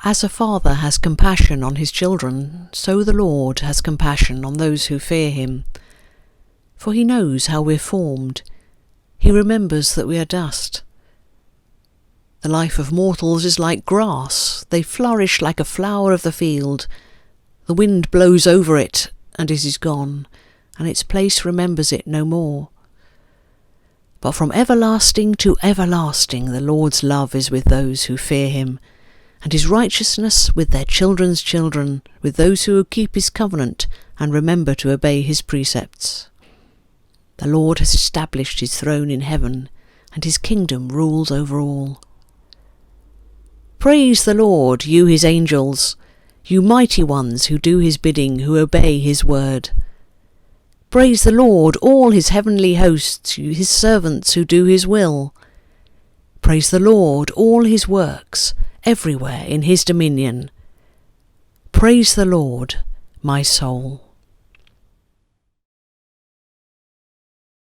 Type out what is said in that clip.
As a father has compassion on his children, so the Lord has compassion on those who fear him. For he knows how we're formed. He remembers that we are dust. The life of mortals is like grass. They flourish like a flower of the field. The wind blows over it, and it is gone, and its place remembers it no more. But from everlasting to everlasting the Lord's love is with those who fear him, and his righteousness with their children's children, with those who keep his covenant and remember to obey his precepts. The Lord has established his throne in heaven, and his kingdom rules over all. Praise the Lord, you his angels, you mighty ones who do his bidding, who obey his word. Praise the Lord, all his heavenly hosts, his servants who do his will. Praise the Lord, all his works, everywhere in his dominion. Praise the Lord, my soul.